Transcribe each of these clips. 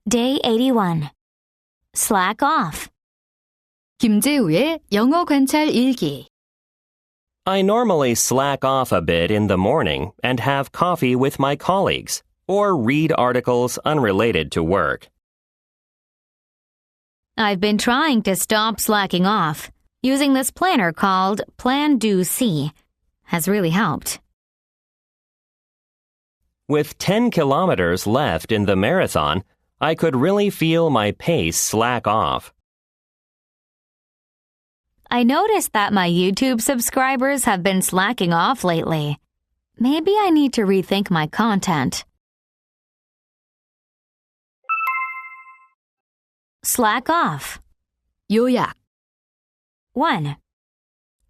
Day 81. Slack off. 김재우의 영어 관찰 일기. I normally slack off a bit in the morning and have coffee with my colleagues or read articles unrelated to work. I've been trying to stop slacking off. Using this planner called Plan Do See has really helped. With 10 kilometers left in the marathon, I could really feel my pace slack off. I noticed that my YouTube subscribers have been slacking off lately. Maybe I need to rethink my content. Slack off. 요약. 1.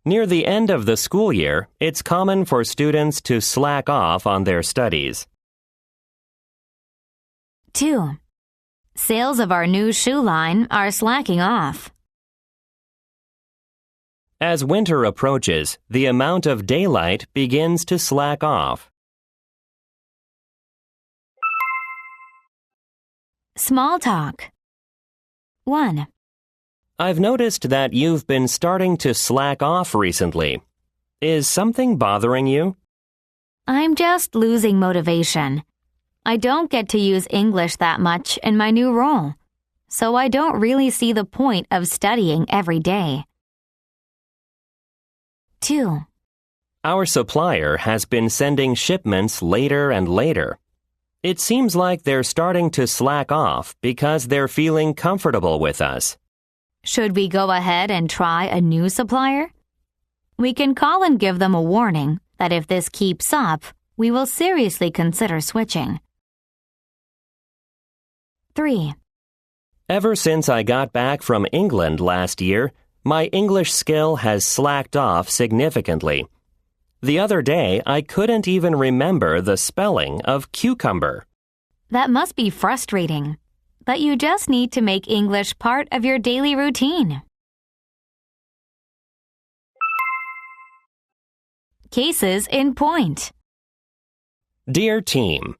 Near the end of the school year, it's common for students to slack off on their studies. 2. Sales of our new shoe line are slacking off. As winter approaches, the amount of daylight begins to slack off. Small talk. 1. I've noticed that you've been starting to slack off recently. Is something bothering you? I'm just losing motivation. I don't get to use English that much in my new role, so I don't really see the point of studying every day. 2. Our supplier has been sending shipments later and later. It seems like they're starting to slack off because they're feeling comfortable with us. Should we go ahead and try a new supplier? We can call and give them a warning that if this keeps up, we will seriously consider switching. 3. Ever since I got back from England last year, my English skill has slacked off significantly. The other day, I couldn't even remember the spelling of cucumber. That must be frustrating, but you just need to make English part of your daily routine. Cases in point. Dear team,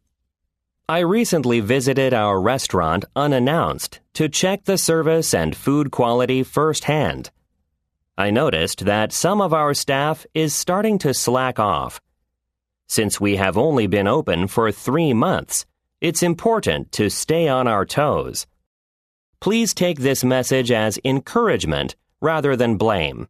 I recently visited our restaurant unannounced to check the service and food quality firsthand. I noticed that some of our staff is starting to slack off. Since we have only been open for 3 months, it's important to stay on our toes. Please take this message as encouragement rather than blame.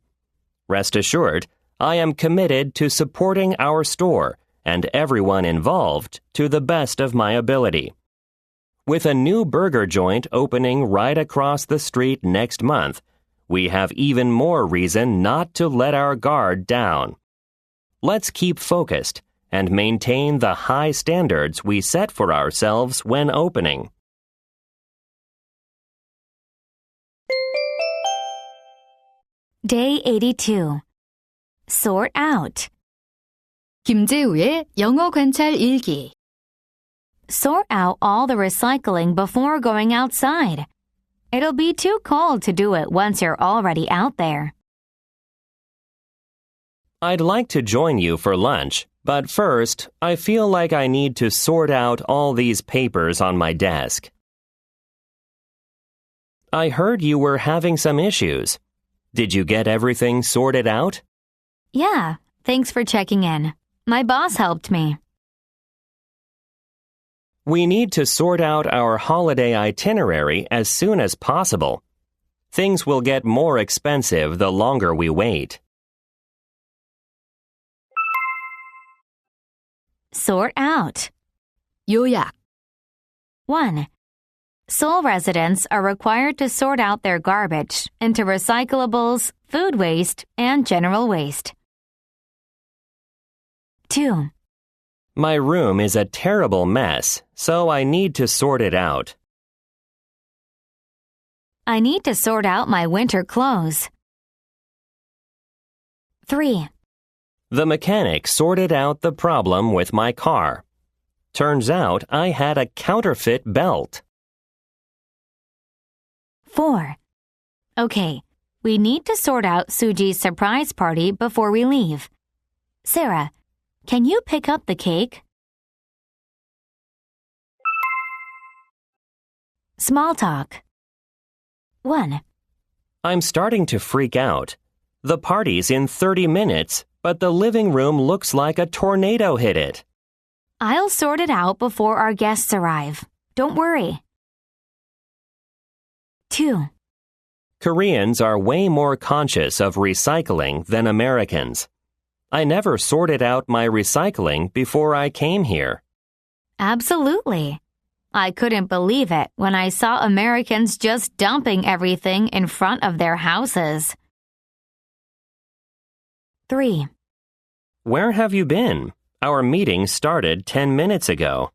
Rest assured, I am committed to supporting our store and everyone involved to the best of my ability. With a new burger joint opening right across the street next month, we have even more reason not to let our guard down. Let's keep focused and maintain the high standards we set for ourselves when opening. Day 82. Sort out. 김재우의 영어 관찰 일기. Sort out all the recycling before going outside. It'll be too cold to do it once you're already out there. I'd like to join you for lunch, but first, I feel like I need to sort out all these papers on my desk. I heard you were having some issues. Did you get everything sorted out? Yeah, thanks for checking in. My boss helped me. We need to sort out our holiday itinerary as soon as possible. Things will get more expensive the longer we wait. Sort out. 요약. 1. Seoul residents are required to sort out their garbage into recyclables, food waste, and general waste. 2. My room is a terrible mess, so I need to sort it out. I need to sort out my winter clothes. 3. The mechanic sorted out the problem with my car. Turns out I had a counterfeit belt. 4. Okay, we need to sort out Suji's surprise party before we leave. Sarah, can you pick up the cake? Small talk. 1. I'm starting to freak out. The party's in 30 minutes, but the living room looks like a tornado hit it. I'll sort it out before our guests arrive. Don't worry. 2. Koreans are way more conscious of recycling than Americans. I never sorted out my recycling before I came here. Absolutely. I couldn't believe it when I saw Americans just dumping everything in front of their houses. 3. Where have you been? Our meeting started 10 minutes ago.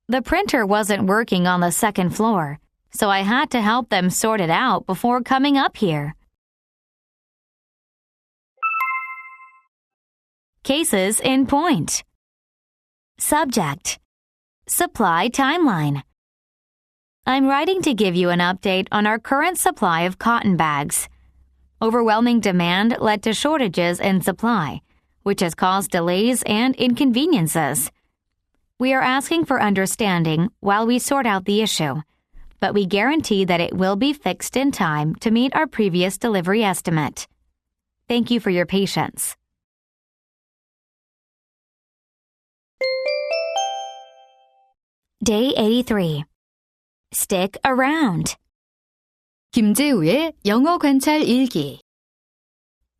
The printer wasn't working on the second floor, so I had to help them sort it out before coming up here. Cases in point. Subject. Supply timeline. I'm writing to give you an update on our current supply of cotton bags. Overwhelming demand led to shortages in supply, which has caused delays and inconveniences. We are asking for understanding while we sort out the issue, but we guarantee that it will be fixed in time to meet our previous delivery estimate. Thank you for your patience. Day 83. Stick around. 김재우의 영어 관찰 일기.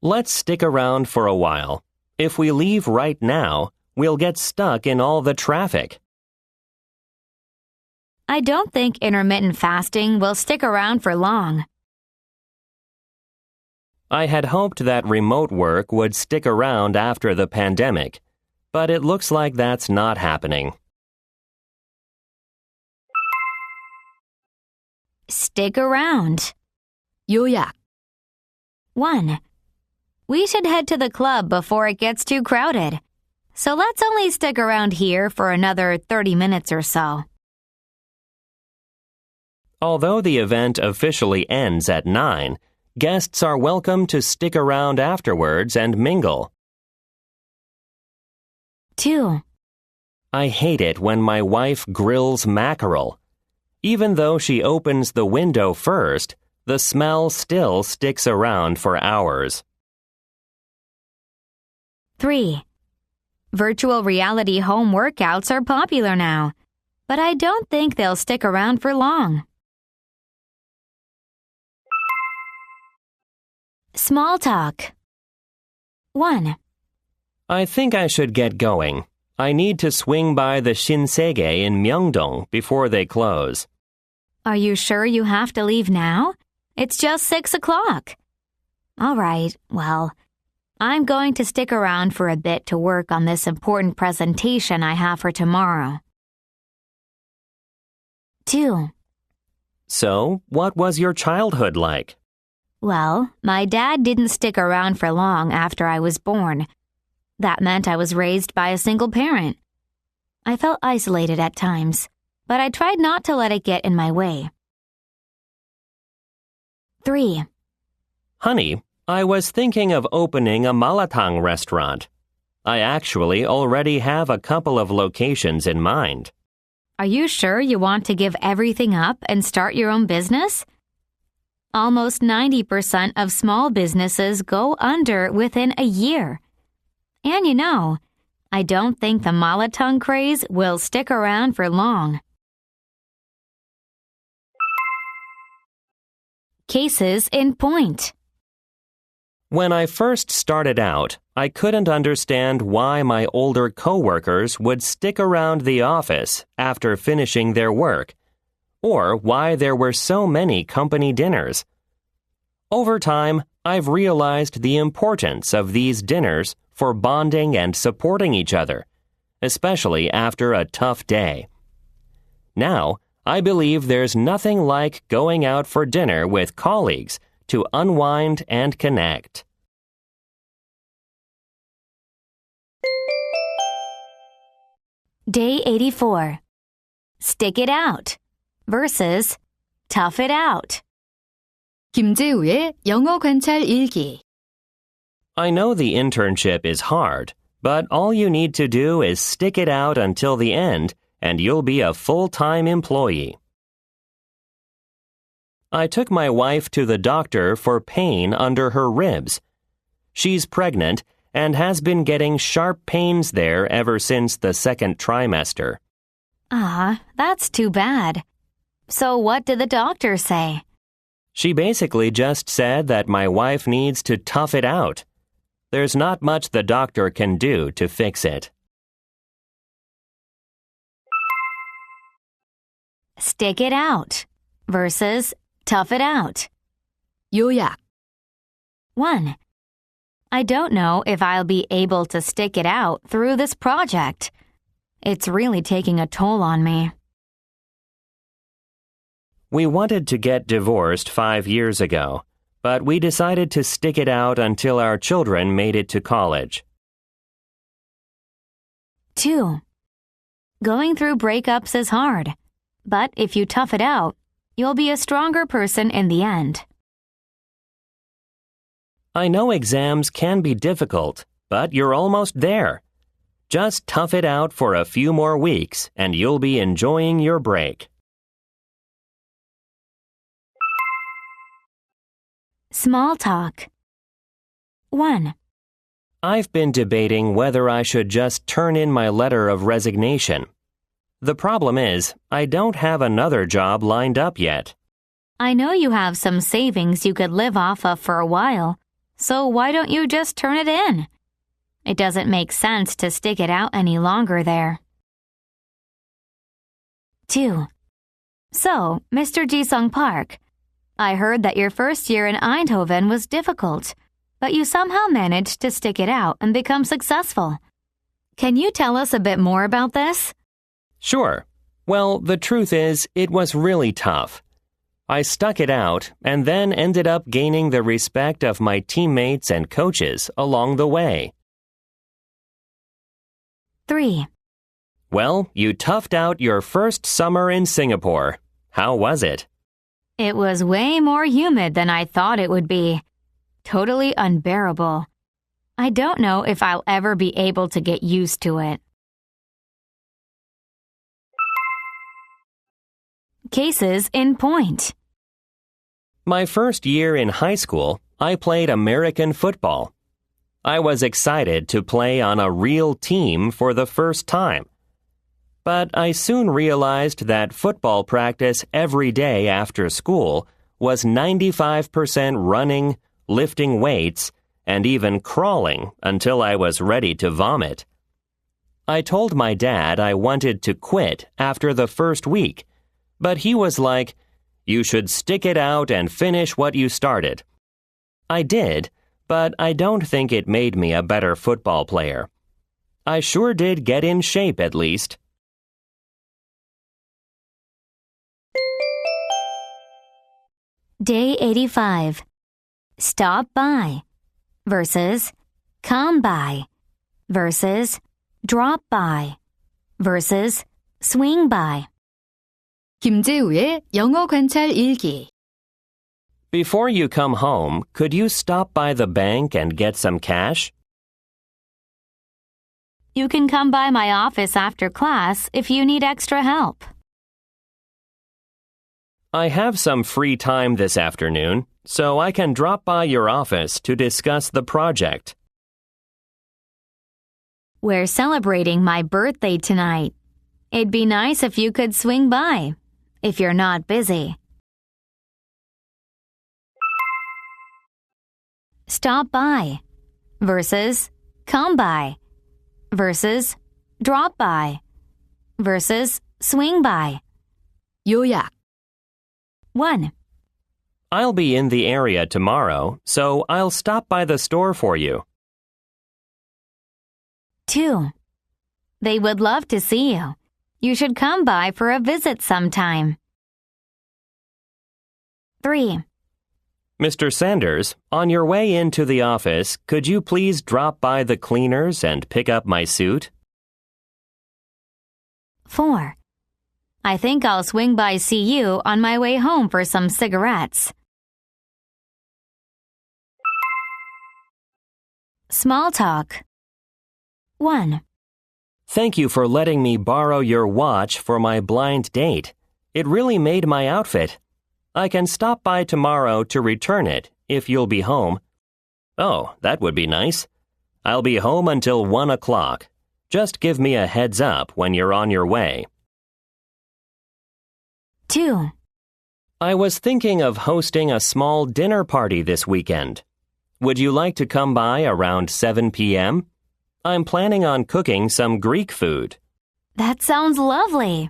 Let's stick around for a while. If we leave right now, we'll get stuck in all the traffic. I don't think intermittent fasting will stick around for long. I had hoped that remote work would stick around after the pandemic, but it looks like that's not happening. Stick around. 요약. 1. We should head to the club before it gets too crowded. So let's only stick around here for another 30 minutes or so. Although the event officially ends at 9, guests are welcome to stick around afterwards and mingle. 2. I hate it when my wife grills mackerel. Even though she opens the window first, the smell still sticks around for hours. 3. Virtual reality home workouts are popular now, but I don't think they'll stick around for long. Small talk. 1. I think I should get going. I need to swing by the Shinsegae in Myeongdong before they close. Are you sure you have to leave now? It's just 6 o'clock. All right, well, I'm going to stick around for a bit to work on this important presentation I have for tomorrow. 2. So, what was your childhood like? Well, my dad didn't stick around for long after I was born. That meant I was raised by a single parent. I felt isolated at times, but I tried not to let it get in my way. 3. Honey, I was thinking of opening a malatang restaurant. I actually already have a couple of locations in mind. Are you sure you want to give everything up and start your own business? Almost 90% of small businesses go under within a year. And you know, I don't think the malatang craze will stick around for long. Cases in point. When I first started out, I couldn't understand why my older coworkers would stick around the office after finishing their work, or why there were so many company dinners. Over time, I've realized the importance of these dinners for bonding and supporting each other, especially after a tough day. Now, I believe there's nothing like going out for dinner with colleagues to unwind and connect. Day 84. Stick it out versus tough it out. 김재우의 영어 관찰 일기. I know the internship is hard, but all you need to do is stick it out until the end, and you'll be a full-time employee. I took my wife to the doctor for pain under her ribs. She's pregnant and has been getting sharp pains there ever since the second trimester. That's too bad. So what did the doctor say? She basically just said that my wife needs to tough it out. There's not much the doctor can do to fix it. Stick it out versus tough it out. 요약. 1. I don't know if I'll be able to stick it out through this project. It's really taking a toll on me. We wanted to get divorced 5 years ago, but we decided to stick it out until our children made it to college. 2. Going through breakups is hard, but if you tough it out, you'll be a stronger person in the end. I know exams can be difficult, but you're almost there. Just tough it out for a few more weeks and you'll be enjoying your break. Small talk. 1. I've been debating whether I should just turn in my letter of resignation. The problem is, I don't have another job lined up yet. I know you have some savings you could live off of for a while, so why don't you just turn it in? It doesn't make sense to stick it out any longer there. 2. So, Mr. Jisung Park, I heard that your first year in Eindhoven was difficult, but you somehow managed to stick it out and become successful. Can you tell us a bit more about this? Sure. Well, the truth is, it was really tough. I stuck it out and then ended up gaining the respect of my teammates and coaches along the way. 3. Well, you toughed out your first summer in Singapore. How was it? It was way more humid than I thought it would be. Totally unbearable. I don't know if I'll ever be able to get used to it. Cases in point. My first year in high school, I played American football. I was excited to play on a real team for the first time. But I soon realized that football practice every day after school was 95% running, lifting weights, and even crawling until I was ready to vomit. I told my dad I wanted to quit after the first week, but he was like, "You should stick it out and finish what you started." I did, but I don't think it made me a better football player. I sure did get in shape at least. Day 85. Stop by versus come by versus drop by versus swing by. 김재우의 영어 관찰 일기. Before you come home, could you stop by the bank and get some cash? You can come by my office after class if you need extra help. I have some free time this afternoon, so I can drop by your office to discuss the project. We're celebrating my birthday tonight. It'd be nice if you could swing by, if you're not busy. Stop by versus come by versus drop by versus swing by. 요약. 1. I'll be in the area tomorrow, so I'll stop by the store for you. 2. They would love to see you. You should come by for a visit sometime. 3. Mr. Sanders, on your way into the office, could you please drop by the cleaners and pick up my suit? 4. I think I'll swing by see you on my way home for some cigarettes. Small talk. 1. Thank you for letting me borrow your watch for my blind date. It really made my outfit. I can stop by tomorrow to return it if you'll be home. Oh, that would be nice. I'll be home until 1 o'clock. Just give me a heads up when you're on your way. 2. I was thinking of hosting a small dinner party this weekend. Would you like to come by around 7 p.m.? I'm planning on cooking some Greek food. That sounds lovely.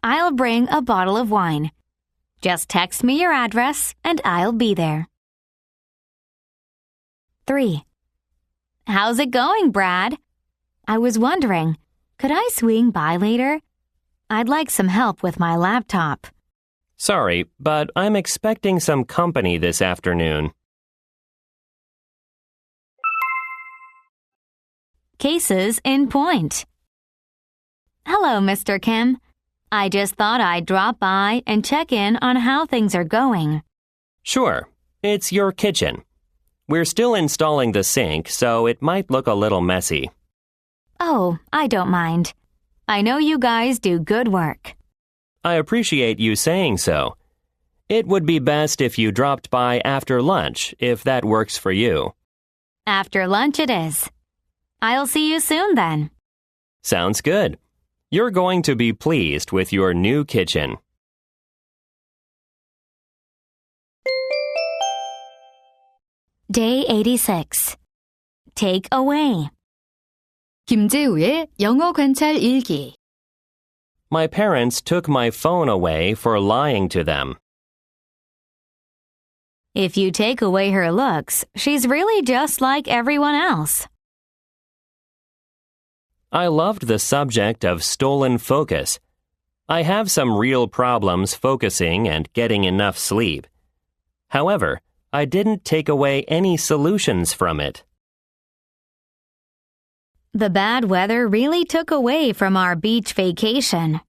I'll bring a bottle of wine. Just text me your address and I'll be there. 3. How's it going, Brad? I was wondering, could I swing by later? I'd like some help with my laptop. Sorry, but I'm expecting some company this afternoon. Cases in point. Hello, Mr. Kim. I just thought I'd drop by and check in on how things are going. Sure, it's your kitchen. We're still installing the sink, so it might look a little messy. Oh, I don't mind. I know you guys do good work. I appreciate you saying so. It would be best if you dropped by after lunch, if that works for you. After lunch it is. I'll see you soon then. Sounds good. You're going to be pleased with your new kitchen. Day 86. Take away. 김재우의 영어 관찰 일기. My parents took my phone away for lying to them. If you take away her looks, she's really just like everyone else. I loved the subject of stolen focus. I have some real problems focusing and getting enough sleep. However, I didn't take away any solutions from it. The bad weather really took away from our beach vacation.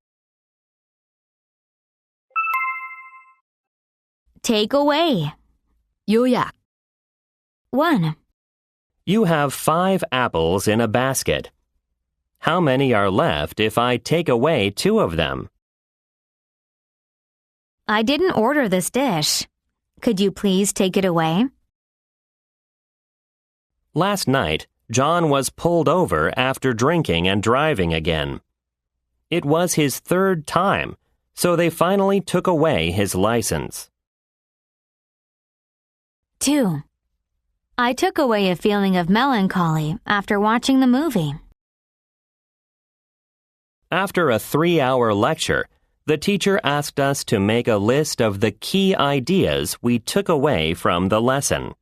Take away. 요약. 1. You have 5 apples in a basket. How many are left if I take away 2 of them? I didn't order this dish. Could you please take it away? Last night, John was pulled over after drinking and driving again. It was his 3rd time, so they finally took away his license. 2. I took away a feeling of melancholy after watching the movie. After a 3-hour lecture, the teacher asked us to make a list of the key ideas we took away from the lesson.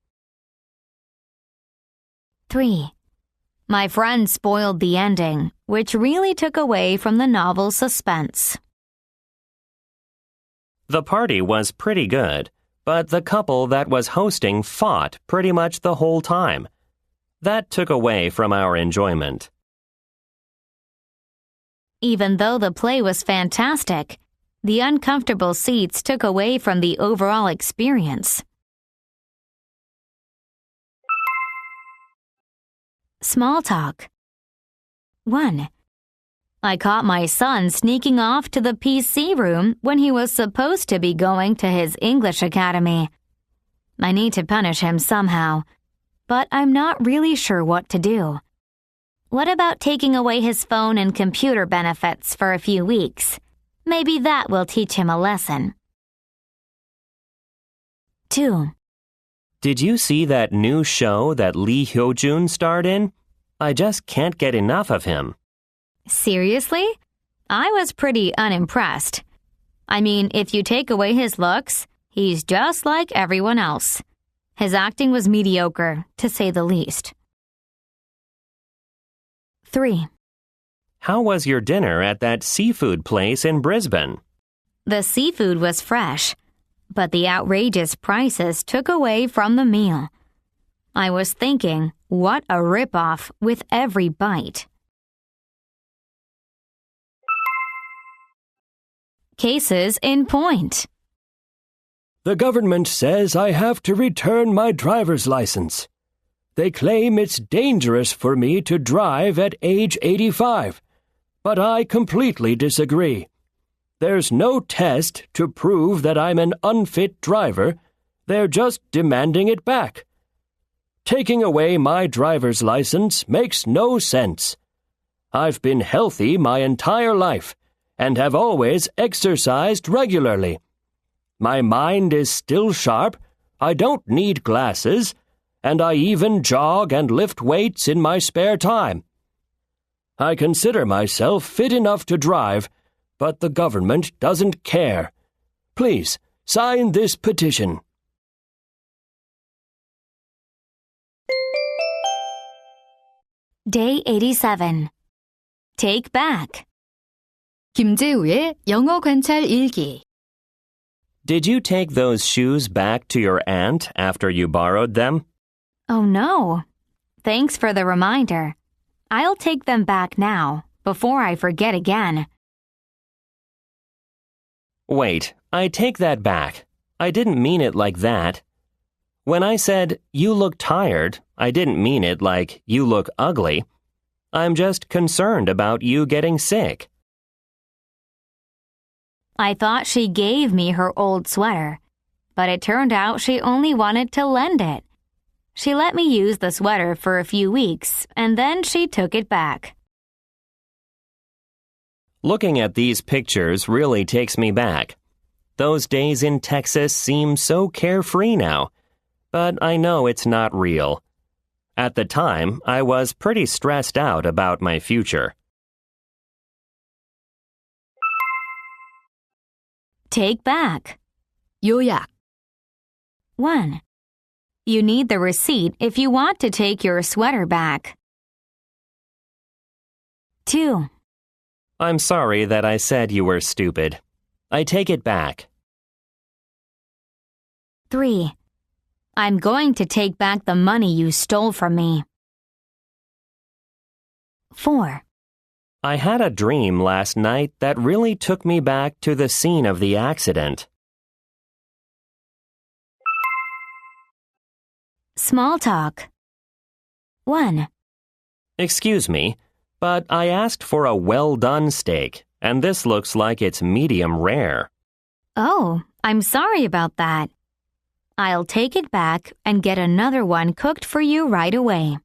3. My friend spoiled the ending, which really took away from the novel's suspense. The party was pretty good, but the couple that was hosting fought pretty much the whole time. That took away from our enjoyment. Even though the play was fantastic, the uncomfortable seats took away from the overall experience. Small talk. 1. I caught my son sneaking off to the PC room when he was supposed to be going to his English academy. I need to punish him somehow, but I'm not really sure what to do. What about taking away his phone and computer benefits for a few weeks? Maybe that will teach him a lesson. 2. Did you see that new show that Lee Hyo-jun starred in? I just can't get enough of him. Seriously? I was pretty unimpressed. I mean, if you take away his looks, he's just like everyone else. His acting was mediocre, to say the least. 3. How was your dinner at that seafood place in Brisbane? The seafood was fresh, but the outrageous prices took away from the meal. I was thinking, what a ripoff with every bite. Cases in point. The government says I have to return my driver's license. They claim it's dangerous for me to drive at age 85, but I completely disagree. There's no test to prove that I'm an unfit driver. They're just demanding it back. Taking away my driver's license makes no sense. I've been healthy my entire life and have always exercised regularly. My mind is still sharp, I don't need glasses, and I even jog and lift weights in my spare time. I consider myself fit enough to drive, but the government doesn't care. Please, sign this petition. Day 87. Take back. 김재우의 영어 관찰 일기. Did you take those shoes back to your aunt after you borrowed them? Oh no. Thanks for the reminder. I'll take them back now, before I forget again. Wait, I take that back. I didn't mean it like that. When I said, you look tired, I didn't mean it like, you look ugly. I'm just concerned about you getting sick. I thought she gave me her old sweater, but it turned out she only wanted to lend it. She let me use the sweater for a few weeks, and then she took it back. Looking at these pictures really takes me back. Those days in Texas seem so carefree now, but I know it's not real. At the time, I was pretty stressed out about my future. Take back. 요약. 1. You need the receipt if you want to take your sweater back. 2. I'm sorry that I said you were stupid. I take it back. 3. I'm going to take back the money you stole from me. 4. I had a dream last night that really took me back to the scene of the accident. Small talk. 1. Excuse me, but I asked for a well-done steak, and this looks like it's medium rare. Oh, I'm sorry about that. I'll take it back and get another one cooked for you right away.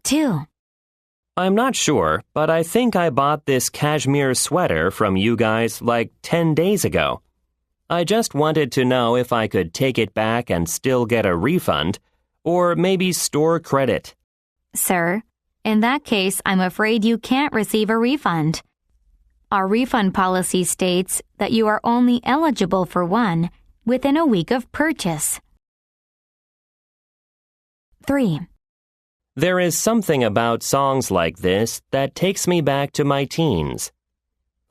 2. I'm not sure, but I think I bought this cashmere sweater from you guys like 10 days ago. I just wanted to know if I could take it back and still get a refund, or maybe store credit. Sir, in that case, I'm afraid you can't receive a refund. Our refund policy states that you are only eligible for one within a week of purchase. 3. There is something about songs like this that takes me back to my teens.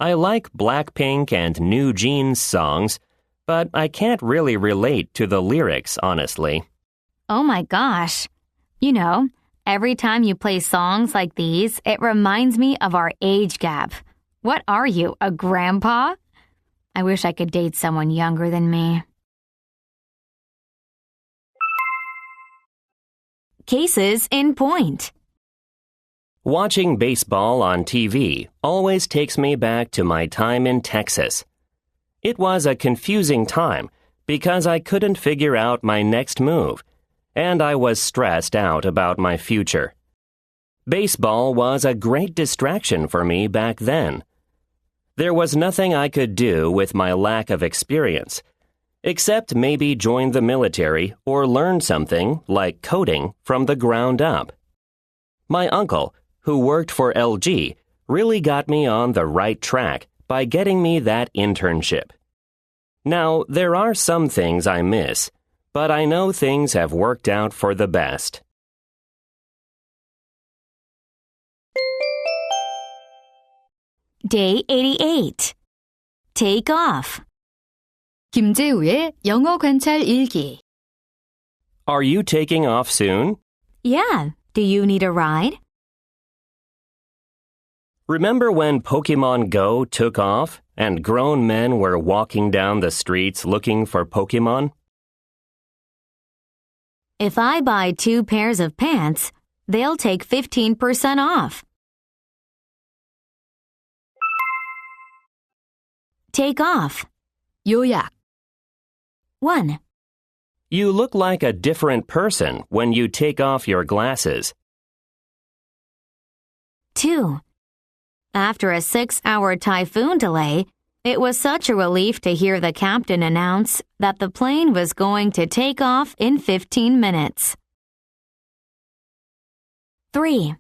I like Blackpink and New Jeans songs, but I can't really relate to the lyrics, honestly. Oh my gosh. You know, every time you play songs like these, it reminds me of our age gap. What are you, a grandpa? I wish I could date someone younger than me. Cases in point. Watching baseball on TV always takes me back to my time in Texas. It was a confusing time because I couldn't figure out my next move, and I was stressed out about my future. Baseball was a great distraction for me back then. There was nothing I could do with my lack of experience, except maybe join the military or learn something, like coding, from the ground up. My uncle, who worked for LG, really got me on the right track by getting me that internship. Now, there are some things I miss, but I know things have worked out for the best. Day 88. Take off. 김재우의 영어 관찰 일기. Are you taking off soon? Yeah, do you need a ride? Remember when Pokemon Go took off and grown men were walking down the streets looking for Pokemon? If I buy 2 pairs of pants, they'll take 15% off. Take off. 요약. 1. You look like a different person when you take off your glasses. 2. After a 6-hour typhoon delay, it was such a relief to hear the captain announce that the plane was going to take off in 15 minutes. 3.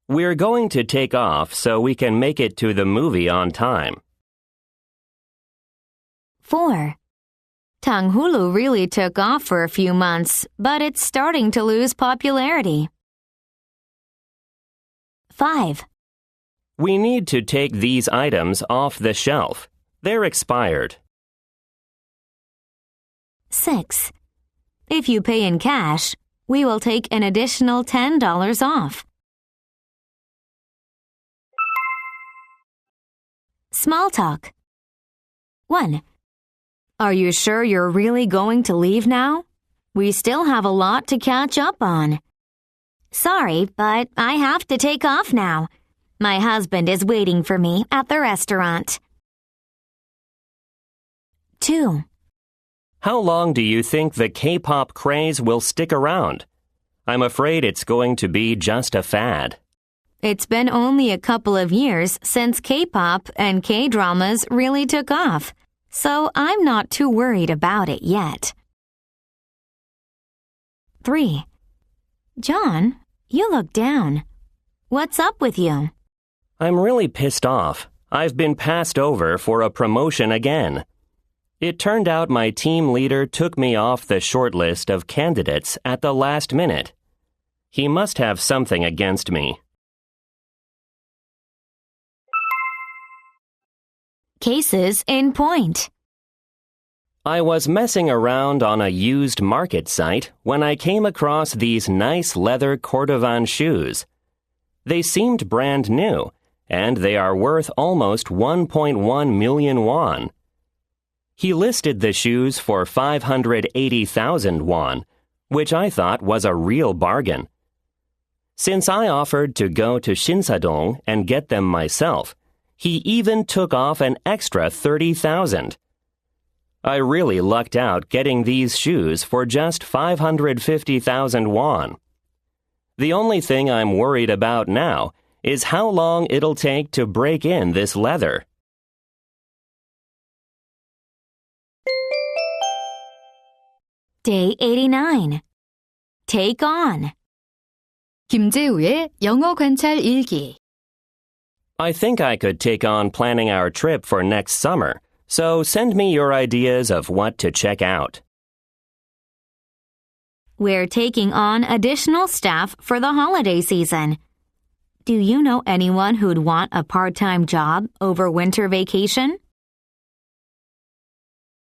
We're going to take off so we can make it to the movie on time. 4. Tanghulu really took off for a few months, but it's starting to lose popularity. 5. We need to take these items off the shelf. They're expired. 6. If you pay in cash, we will take an additional $10 off. Small talk. 1. Are you sure you're really going to leave now? We still have a lot to catch up on. Sorry, but I have to take off now. My husband is waiting for me at the restaurant. 2. How long do you think the K-pop craze will stick around? I'm afraid it's going to be just a fad. It's been only a couple of years since K-pop and K-dramas really took off, so I'm not too worried about it yet. 3. John, you look down. What's up with you? I'm really pissed off. I've been passed over for a promotion again. It turned out my team leader took me off the short list of candidates at the last minute. He must have something against me. Cases in point. I was messing around on a used market site when I came across these nice leather Cordovan shoes. They seemed brand new, and they are worth almost 1.1 million won. He listed the shoes for 580,000 won, which I thought was a real bargain. Since I offered to go to Shinsadong and get them myself, he even took off an extra 30,000. I really lucked out getting these shoes for just 550,000 won. The only thing I'm worried about now is how long it'll take to break in this leather. Day 89. Take on. 김재우의 영어 관찰 일기. I think I could take on planning our trip for next summer, so send me your ideas of what to check out. We're taking on additional staff for the holiday season. Do you know anyone who'd want a part-time job over winter vacation?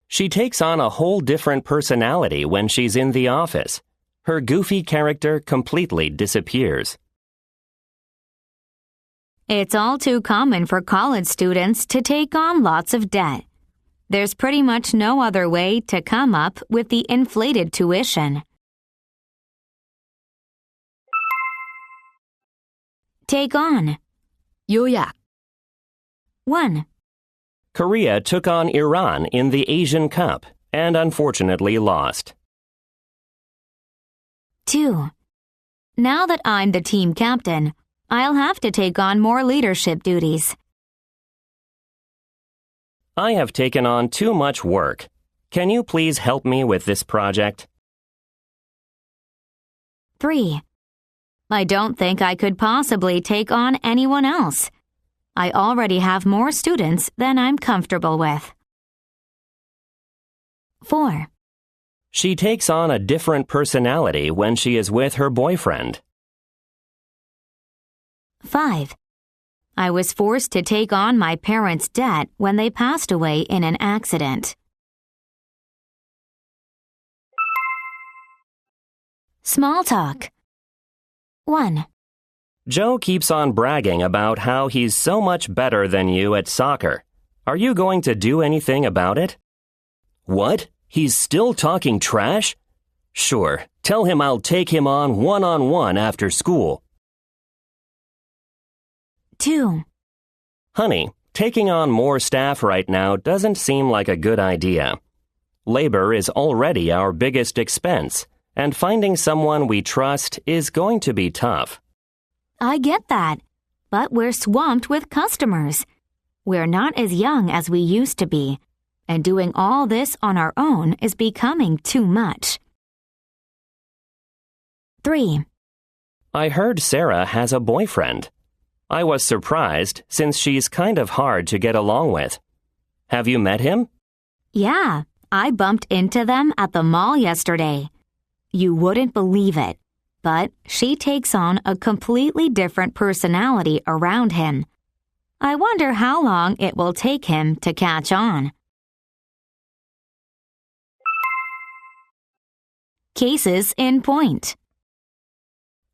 She takes on a whole different personality when she's in the office. Her goofy character completely disappears. It's all too common for college students to take on lots of debt. There's pretty much no other way to come up with the inflated tuition. Take on. 요약. 1. Korea took on Iran in the Asian Cup and unfortunately lost. 2. Now that I'm the team captain, I'll have to take on more leadership duties. I have taken on too much work. Can you please help me with this project? 3. I don't think I could possibly take on anyone else. I already have more students than I'm comfortable with. 4. She takes on a different personality when she is with her boyfriend. 5. I was forced to take on my parents' debt when they passed away in an accident. Small talk. 1. Joe keeps on bragging about how he's so much better than you at soccer. Are you going to do anything about it? What? He's still talking trash? Sure, tell him I'll take him on one-on-one after school. 2. Honey, Taking on more staff right now doesn't seem like a good idea. Labor is already our biggest expense, and finding someone we trust is going to be tough. I get that, but we're swamped with customers. We're not as young as we used to be, and doing all this on our own is becoming too much. 3. I heard Sarah has a boyfriend. I was surprised since she's kind of hard to get along with. Have you met him? Yeah, I bumped into them at the mall yesterday. You wouldn't believe it, but she takes on a completely different personality around him. I wonder how long it will take him to catch on. Cases in point.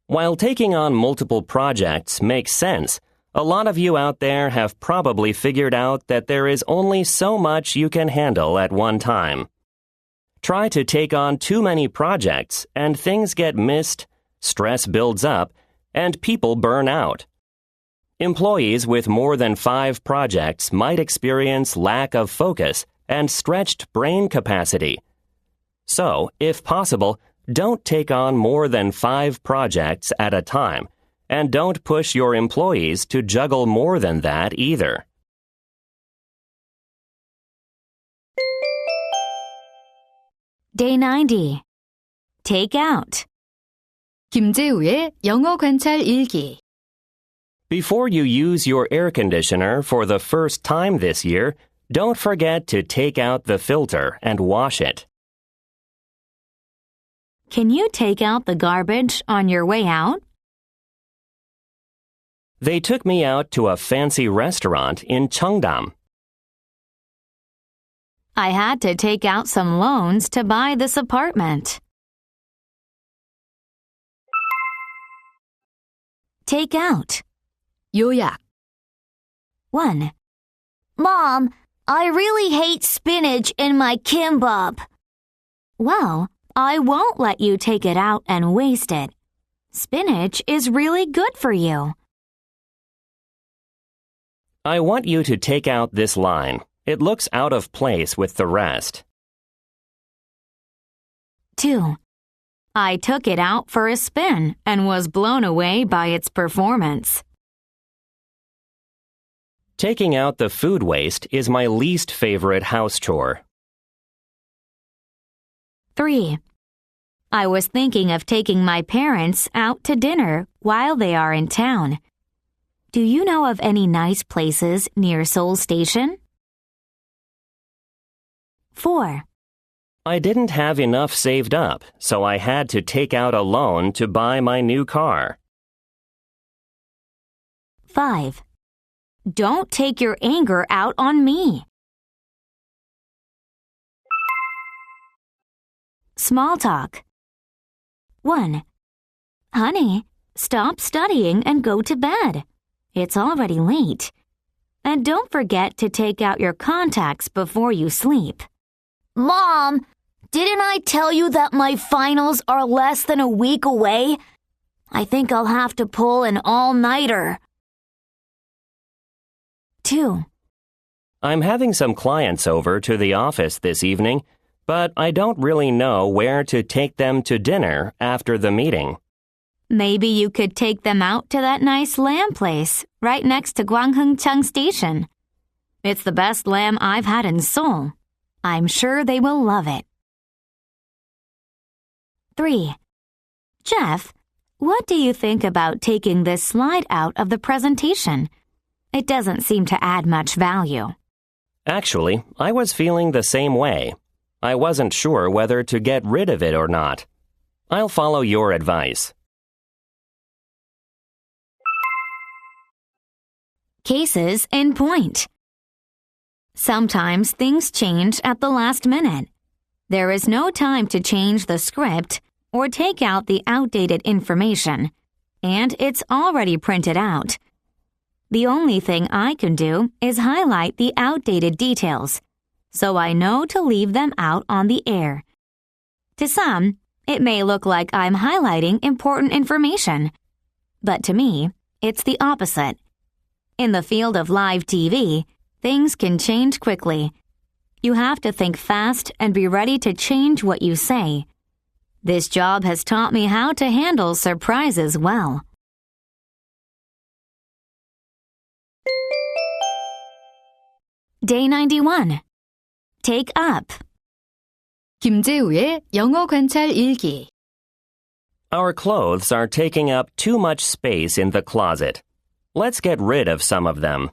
While taking on multiple projects makes sense, a lot of you out there have probably figured out that there is only so much you can handle at one time. Try to take on too many projects and things get missed, stress builds up, and people burn out. Employees with more than 5 projects might experience lack of focus and stretched brain capacity. So, if possible, don't take on more than 5 projects at a time, and don't push your employees to juggle more than that either. Day 90. Take out. 김재우의 영어 관찰 일기. Before you use your air conditioner for the first time this year, don't forget to take out the filter and wash it. Can you take out the garbage on your way out? They took me out to a fancy restaurant in Cheongdam. I had to take out some loans to buy this apartment. Take out. 요약. 1. Mom, I really hate spinach in my kimbap. Well, I won't let you take it out and waste it. Spinach is really good for you. I want you to take out this line. It looks out of place with the rest. 2. I took it out for a spin and was blown away by its performance. Taking out the food waste is my least favorite house chore. 3. I was thinking of taking my parents out to dinner while they are in town. Do you know of any nice places near Seoul Station? 4. I didn't have enough saved up, so I had to take out a loan to buy my new car. 5. Don't take your anger out on me. Small talk. 1. Honey, stop studying and go to bed. It's already late. And don't forget to take out your contacts before you sleep. Mom, didn't I tell you that my finals are less than a week away? I think I'll have to pull an all-nighter. 2. I'm having some clients over to the office this evening, but I don't really know where to take them to dinner after the meeting. Maybe you could take them out to that nice lamb place right next to Gwanghungcheong Station. It's the best lamb I've had in Seoul. I'm sure they will love it. 3. Jeff, what do you think about taking this slide out of the presentation? It doesn't seem to add much value. Actually, I was feeling the same way. I wasn't sure whether to get rid of it or not. I'll follow your advice. Cases in point. Sometimes things change at the last minute. There is no time to change the script or take out the outdated information, and it's already printed out. The only thing I can do is highlight the outdated details, so I know to leave them out on the air. To some, it may look like I'm highlighting important information, but to me, it's the opposite. In the field of live TV, things can change quickly. You have to think fast and be ready to change what you say. This job has taught me how to handle surprises well. Day 91. Take up. 김재우의 영어 관찰 일기. Our clothes are taking up too much space in the closet. Let's get rid of some of them.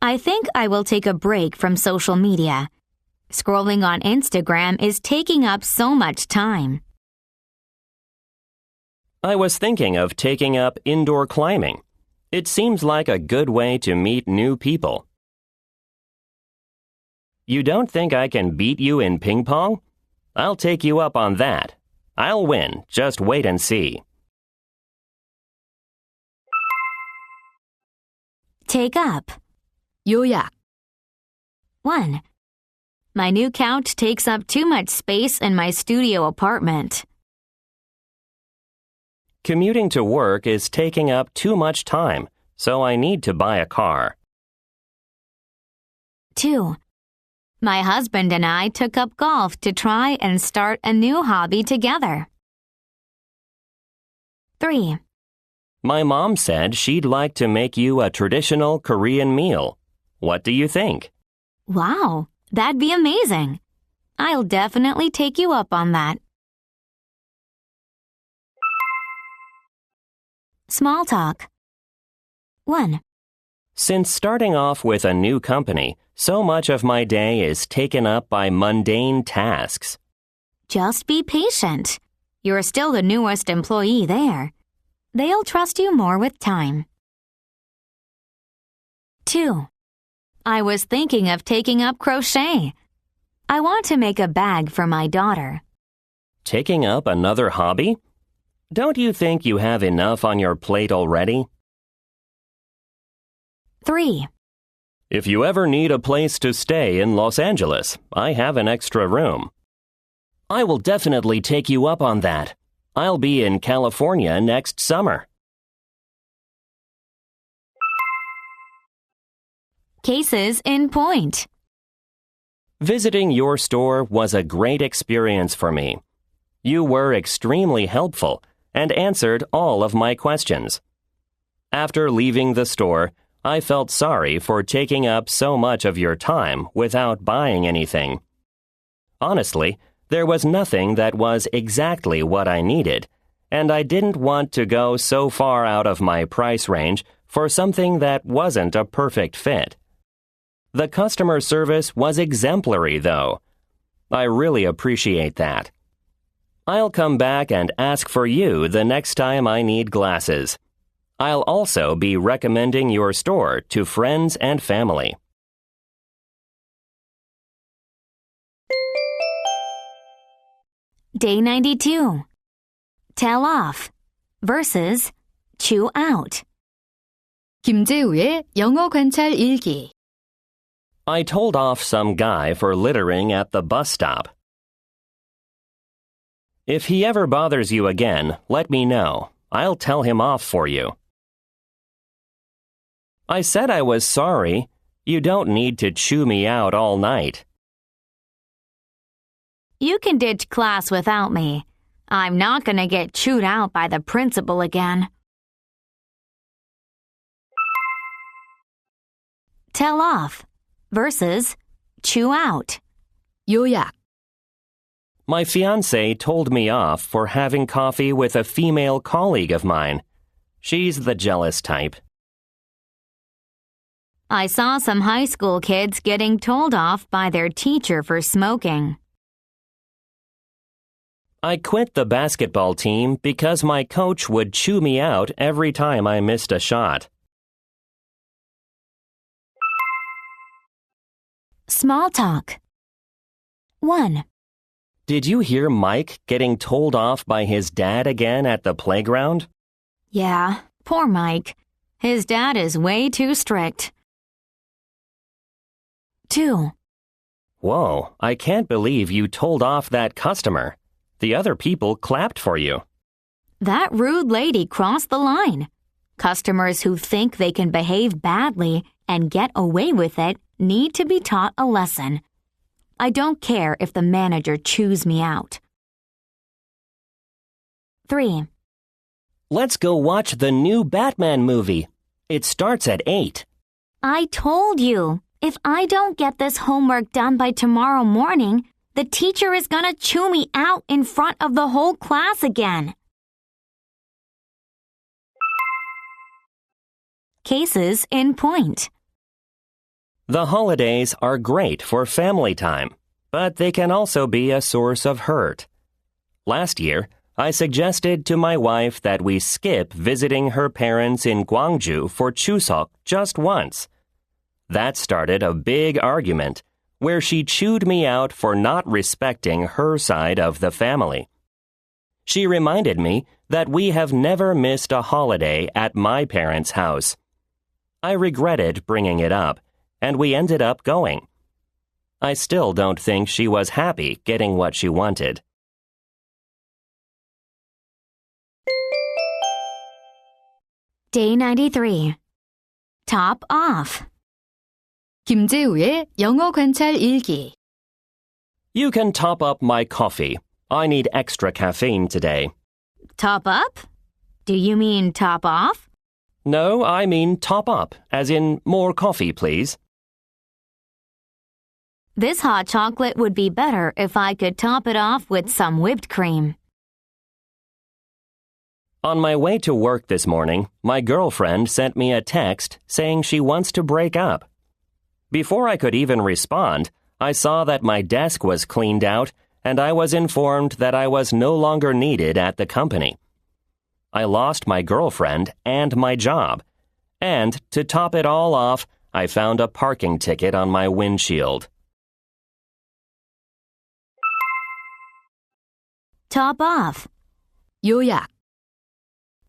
I think I will take a break from social media. Scrolling on Instagram is taking up so much time. I was thinking of taking up indoor climbing. It seems like a good way to meet new people. You don't think I can beat you in ping pong? I'll take you up on that. I'll win. Just wait and see. Take up. 요약. 1. My new couch takes up too much space in my studio apartment. Commuting to work is taking up too much time, so I need to buy a car. 2. My husband and I took up golf to try and start a new hobby together. 3. My mom said she'd like to make you a traditional Korean meal. What do you think? Wow, that'd be amazing. I'll definitely take you up on that. Small talk. 1. Since starting off with a new company, so much of my day is taken up by mundane tasks. Just be patient. You're still the newest employee there. They'll trust you more with time. 2. I was thinking of taking up crochet. I want to make a bag for my daughter. Taking up another hobby? Don't you think you have enough on your plate already? 3. If you ever need a place to stay in Los Angeles, I have an extra room. I will definitely take you up on that. I'll be in California next summer. Cases in point. Visiting your store was a great experience for me. You were extremely helpful and answered all of my questions. After leaving the store, I felt sorry for taking up so much of your time without buying anything. Honestly, there was nothing that was exactly what I needed, and I didn't want to go so far out of my price range for something that wasn't a perfect fit. The customer service was exemplary, though. I really appreciate that. I'll come back and ask for you the next time I need glasses. I'll also be recommending your store to friends and family. Day 92. Tell off versus chew out. 김재우의 영어 관찰 일기. I told off some guy for littering at the bus stop. If he ever bothers you again, let me know. I'll tell him off for you. I said I was sorry. You don't need to chew me out all night. You can ditch class without me. I'm not going to get chewed out by the principal again. Tell off versus chew out. 요약. My fiancé told me off for having coffee with a female colleague of mine. She's the jealous type. I saw some high school kids getting told off by their teacher for smoking. I quit the basketball team because my coach would chew me out every time I missed a shot. Small talk. 1. Did you hear Mike getting told off by his dad again at the playground? Yeah, poor Mike. His dad is way too strict. 2. Whoa, I can't believe you told off that customer. The other people clapped for you. That rude lady crossed the line. Customers who think they can behave badly and get away with it need to be taught a lesson. I don't care if the manager chews me out. 3. Let's go watch the new Batman movie. It starts at 8. I told you, if I don't get this homework done by tomorrow morning, the teacher is gonna chew me out in front of the whole class again. Cases in point. The holidays are great for family time, but they can also be a source of hurt. Last year, I suggested to my wife that we skip visiting her parents in Gwangju for Chuseok just once. That started a big argument where she chewed me out for not respecting her side of the family. She reminded me that we have never missed a holiday at my parents' house. I regretted bringing it up, and we ended up going. I still don't think she was happy getting what she wanted. Day 93. Top off. 김재우의 영어 관찰 일기. You can top up my coffee. I need extra caffeine today. Top up? Do you mean top off? No, I mean top up, as in more coffee, please. This hot chocolate would be better if I could top it off with some whipped cream. On my way to work this morning, my girlfriend sent me a text saying she wants to break up. Before I could even respond, I saw that my desk was cleaned out and I was informed that I was no longer needed at the company. I lost my girlfriend and my job. And to top it all off, I found a parking ticket on my windshield. Top off. 요약.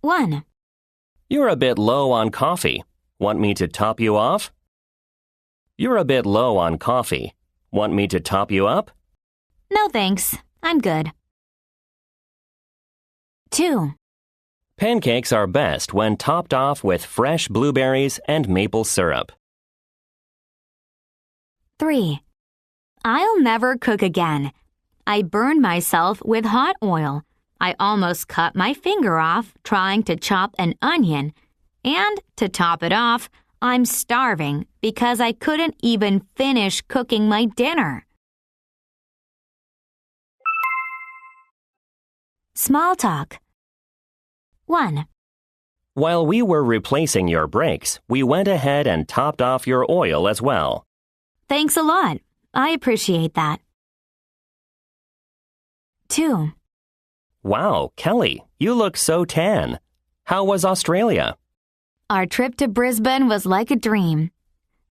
1. You're a bit low on coffee. Want me to top you off? You're a bit low on coffee. Want me to top you up? No thanks. I'm good. 2. Pancakes are best when topped off with fresh blueberries and maple syrup. 3. I'll never cook again. I burned myself with hot oil. I almost cut my finger off trying to chop an onion. And to top it off, I'm starving because I couldn't even finish cooking my dinner. Small talk. 1. While we were replacing your brakes, we went ahead and topped off your oil as well. Thanks a lot. I appreciate that. 2. Wow, Kelly, you look so tan. How was Australia? Our trip to Brisbane was like a dream.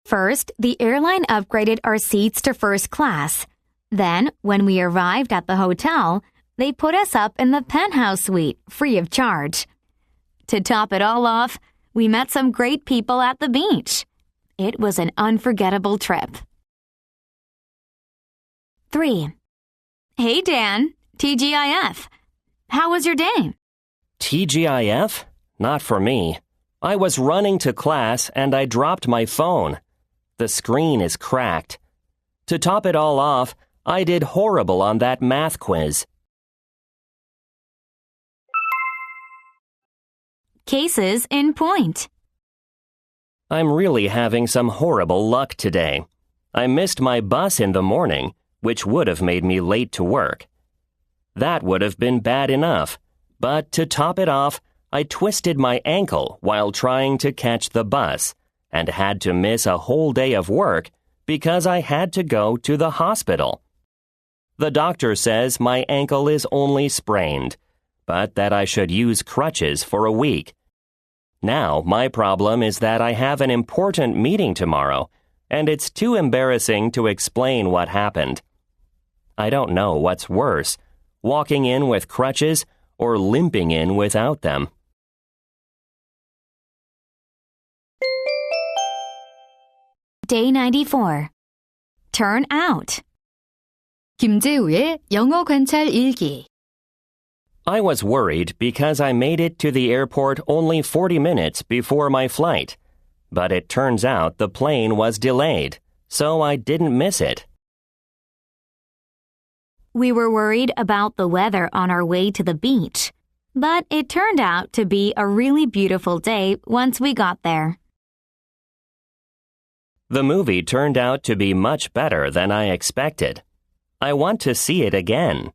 First, the airline upgraded our seats to first class. Then, when we arrived at the hotel, they put us up in the penthouse suite, free of charge. To top it all off, we met some great people at the beach. It was an unforgettable trip. 3. Hey, Dan. TGIF. How was your day? TGIF? Not for me. I was running to class and I dropped my phone. The screen is cracked. To top it all off, I did horrible on that math quiz. Cases in point. I'm really having some horrible luck today. I missed my bus in the morning, which would have made me late to work. That would have been bad enough, but to top it off, I twisted my ankle while trying to catch the bus and had to miss a whole day of work because I had to go to the hospital. The doctor says my ankle is only sprained, but that I should use crutches for a week. Now, my problem is that I have an important meeting tomorrow, and it's too embarrassing to explain what happened. I don't know what's worse, walking in with crutches or limping in without them. Day 94. Turn out. 김재우의 영어 관찰 일기. I was worried because I made it to the airport only 40 minutes before my flight, but it turns out the plane was delayed, so I didn't miss it. We were worried about the weather on our way to the beach, but it turned out to be a really beautiful day once we got there. The movie turned out to be much better than I expected. I want to see it again.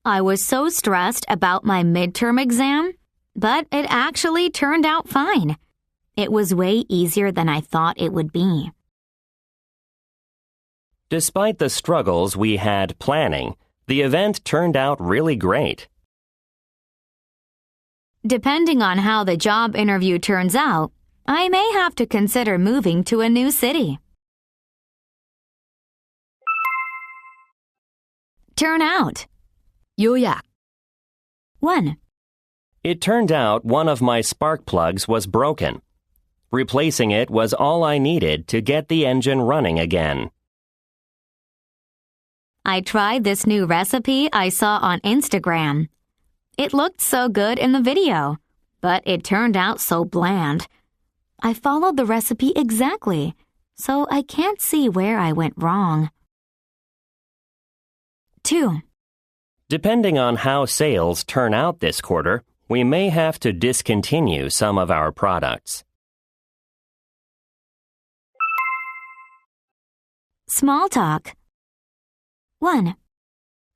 I was so stressed about my midterm exam, but it actually turned out fine. It was way easier than I thought it would be. Despite the struggles we had planning, the event turned out really great. Depending on how the job interview turns out, I may have to consider moving to a new city. Turn out. 요약. 1. It turned out one of my spark plugs was broken. Replacing it was all I needed to get the engine running again. I tried this new recipe I saw on Instagram. It looked so good in the video, but it turned out so bland. I followed the recipe exactly, so I can't see where I went wrong. 2. Depending on how sales turn out this quarter, we may have to discontinue some of our products. Small talk. 1.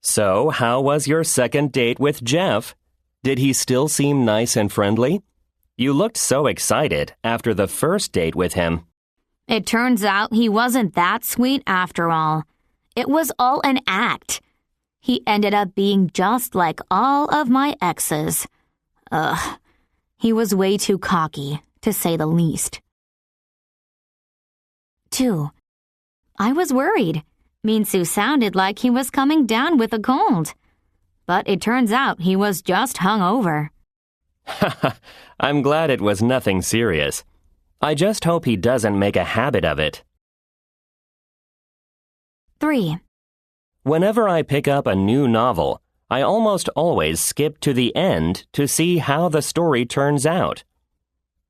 So, how was your second date with Jeff? Did he still seem nice and friendly? You looked so excited after the first date with him. It turns out he wasn't that sweet after all. It was all an act. He ended up being just like all of my exes. He was way too cocky, to say the least. 2. I was worried. Minsu sounded like he was coming down with a cold. But it turns out he was just hungover. I'm glad it was nothing serious. I just hope he doesn't make a habit of it. 3. Whenever I pick up a new novel, I almost always skip to the end to see how the story turns out.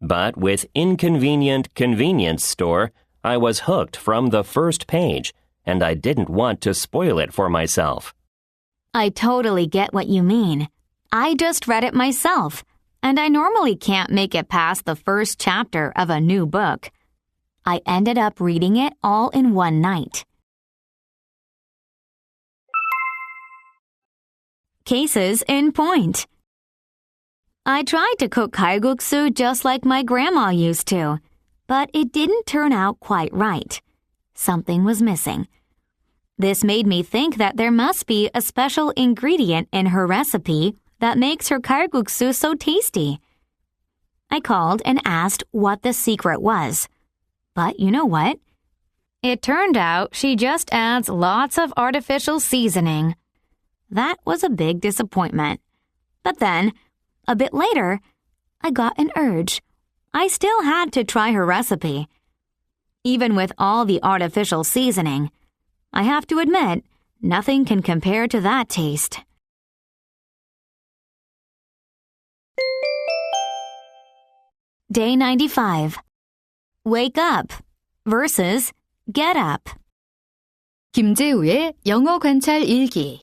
But with Inconvenient Convenience Store, I was hooked from the first page, and I didn't want to spoil it for myself. I totally get what you mean. I just read it myself, and I normally can't make it past the first chapter of a new book. I ended up reading it all in one night. Cases in point. I tried to cook kalguksu just like my grandma used to, but it didn't turn out quite right. Something was missing. This made me think that there must be a special ingredient in her recipe that makes her kalguksu so tasty. I called and asked what the secret was. But you know what? It turned out she just adds lots of artificial seasoning. That was a big disappointment. But then, a bit later, I got an urge. I still had to try her recipe. Even with all the artificial seasoning, I have to admit, nothing can compare to that taste. Day 95. Wake up versus get up. 김재우의 영어 관찰 일기.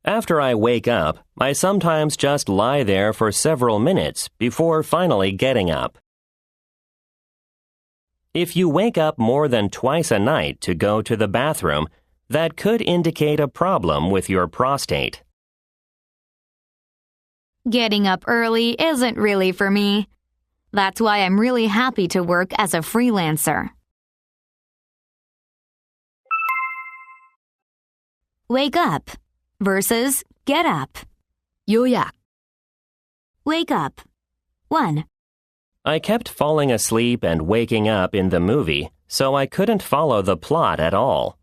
After I wake up, I sometimes just lie there for several minutes before finally getting up. If you wake up more than twice a night to go to the bathroom, that could indicate a problem with your prostate. Getting up early isn't really for me. That's why I'm really happy to work as a freelancer. Wake up versus get up. 요약. Wake up. 1. I kept falling asleep and waking up in the movie, so I couldn't follow the plot at all.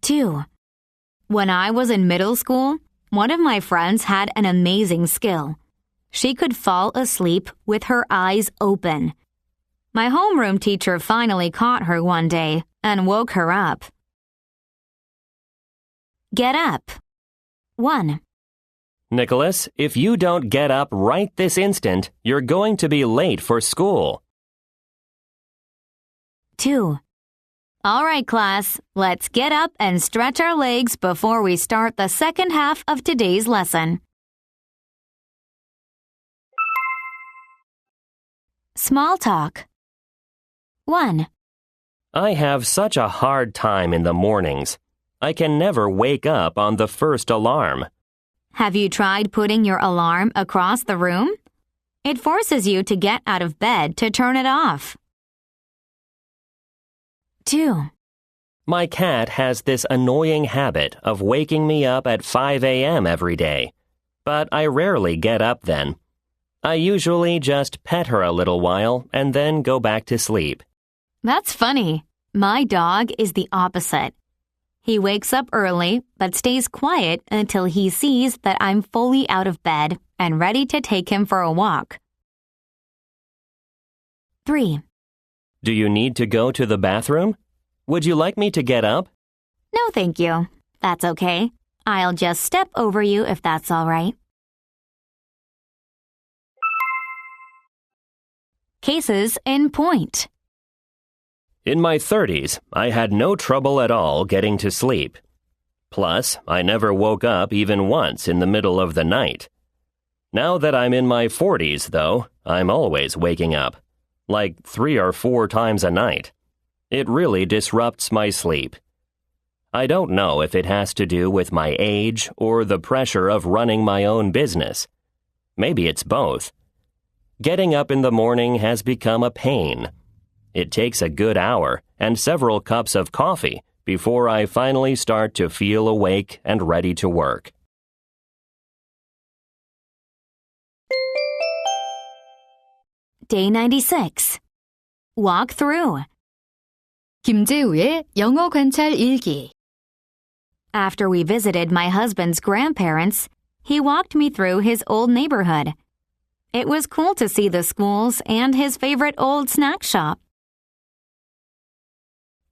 2. When I was in middle school, one of my friends had an amazing skill. She could fall asleep with her eyes open. My homeroom teacher finally caught her one day and woke her up. Get up. 1, Nicholas, if you don't get up right this instant, you're going to be late for school. 2. All right, class, let's get up and stretch our legs before we start the second half of today's lesson. Small talk. 1, I have such a hard time in the mornings. I can never wake up on the first alarm. Have you tried putting your alarm across the room? It forces you to get out of bed to turn it off. 2, My cat has this annoying habit of waking me up at 5 a.m. every day, but I rarely get up then. I usually just pet her a little while and then go back to sleep. That's funny. My dog is the opposite. He wakes up early but stays quiet until he sees that I'm fully out of bed and ready to take him for a walk. 3, Do you need to go to the bathroom? Would you like me to get up? No, thank you. That's okay. I'll just step over you if that's all right. Cases in point. In my 30s, I had no trouble at all getting to sleep. Plus, I never woke up even once in the middle of the night. Now that I'm in my 40s, though, I'm always waking up, like 3 or 4 times a night. It really disrupts my sleep. I don't know if it has to do with my age or the pressure of running my own business. Maybe it's both. Getting up in the morning has become a pain. It takes a good hour and several cups of coffee before I finally start to feel awake and ready to work. Day 96. Walk through. 김재우의 영어 관찰 일기. After we visited my husband's grandparents, he walked me through his old neighborhood. It was cool to see the schools and his favorite old snack shop.